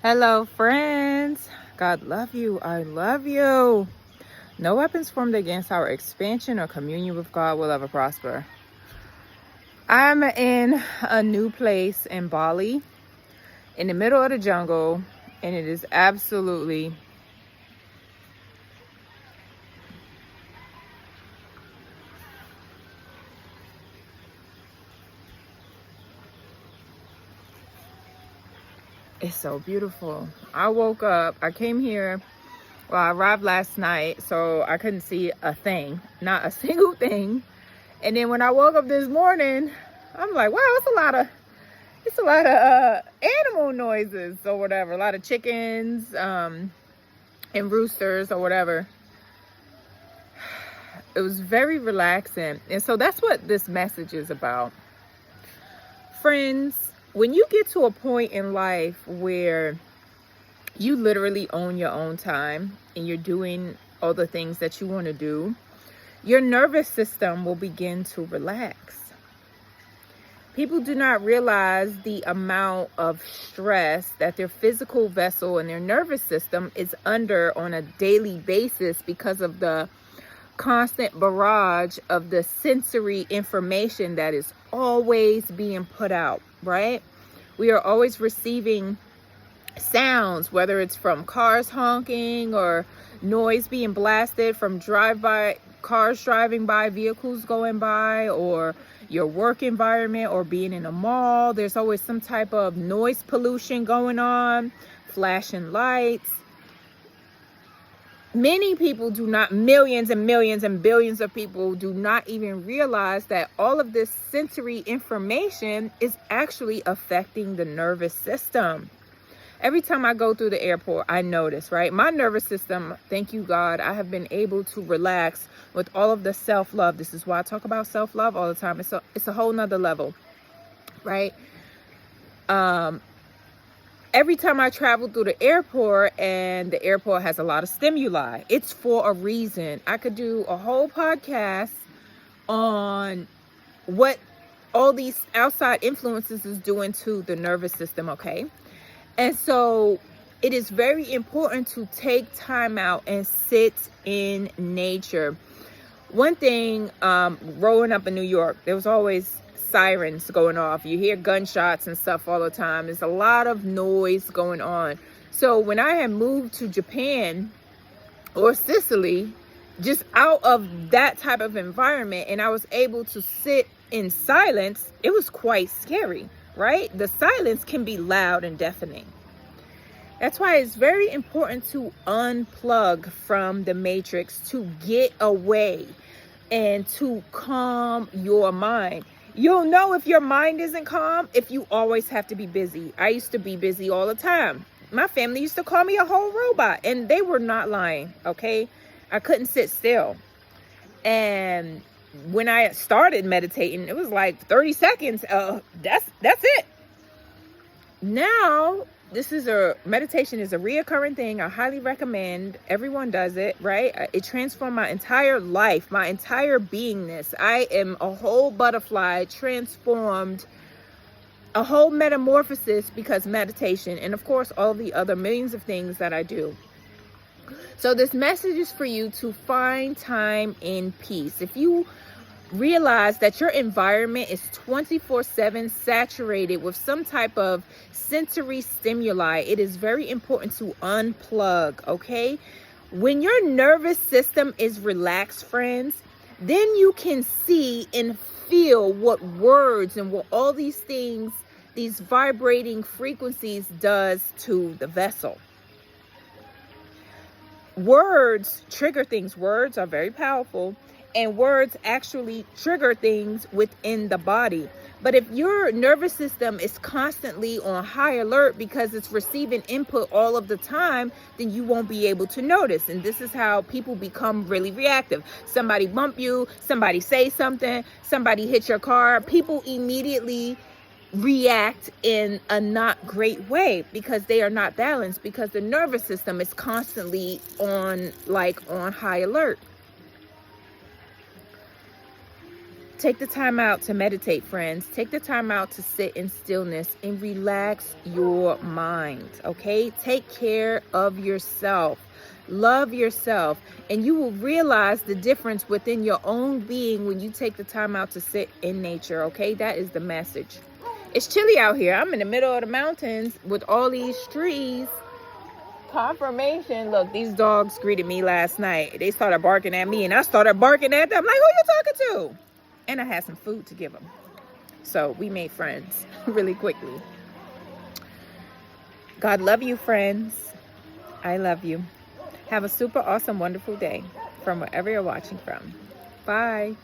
Hello, friends. God love you. I love you. No weapons formed against our expansion or communion with God will ever prosper. I'm in a new place in Bali, in the middle of the jungle, and it is absolutely it's so beautiful. I woke up, I came here, well, I arrived last night, so I couldn't see a thing, not a single thing. And then when I woke up this morning, I'm like, wow, it's a lot of animal noises or whatever, a lot of chickens and roosters or whatever. It was very relaxing. And so that's what this message is about. Friends, when you get to a point in life where you literally own your own time and you're doing all the things that you want to do, your nervous system will begin to relax. People do not realize the amount of stress that their physical vessel and their nervous system is under on a daily basis because of the constant barrage of the sensory information that is always being put out, right? We are always receiving sounds, whether it's from cars honking or noise being blasted from cars driving by, vehicles going by, or your work environment, or being in a mall. There's always some type of noise pollution going on, flashing lights. Many people do not, millions and millions and billions of people do not even realize that all of this sensory information is actually affecting the nervous system. Every time I go through the airport, I notice, right? My nervous system, thank you, God, I have been able to relax with all of the self-love. This is why I talk about self-love all the time. It's a whole nother level, right? Every time I travel through the airport, and the airport has a lot of stimuli, it's for a reason. I could do a whole podcast on what all these outside influences is doing to the nervous system, okay? And so it is very important to take time out and sit in nature. One thing, growing up in New York, there was always sirens going off. You hear gunshots and stuff all the time. There's a lot of noise going on. So when I had moved to Japan or Sicily, just out of that type of environment, and I was able to sit in silence, it was quite scary, right? The silence can be loud and deafening. That's why it's very important to unplug from the matrix, to get away and to calm your mind. You'll know if your mind isn't calm if you always have to be busy. I used to be busy all the time. My family used to call me a whole robot, and they were not lying, okay? I couldn't sit still. And when I started meditating, it was like 30 seconds. That's it. Now, meditation is a reoccurring thing. I highly recommend everyone does it, right? It transformed my entire life, my entire beingness. I am a whole butterfly, transformed, a whole metamorphosis because meditation, and of course, all the other millions of things that I do. So this message is for you to find time in peace. If you realize that your environment is 24/7 saturated with some type of sensory stimuli, it is very important to unplug, okay? When your nervous system is relaxed, friends, then you can see and feel what words and what all these things, these vibrating frequencies, does to the vessel. Words trigger things. Words are very powerful, and words actually trigger things within the body. But if your nervous system is constantly on high alert because it's receiving input all of the time, then you won't be able to notice. And this is how people become really reactive. Somebody bump you, somebody say something, somebody hit your car, people immediately react in a not great way because they are not balanced, because the nervous system is constantly on high alert. Take the time out to meditate, friends. Take the time out to sit in stillness and relax your mind, okay? Take care of yourself. Love yourself. And you will realize the difference within your own being when you take the time out to sit in nature, okay? That is the message. It's chilly out here. I'm in the middle of the mountains with all these trees. Confirmation. Look, these dogs greeted me last night. They started barking at me and I started barking at them. I'm like, who you talking to? And I had some food to give them. So we made friends really quickly. God love you, friends. I love you. Have a super awesome, wonderful day from wherever you're watching from. Bye.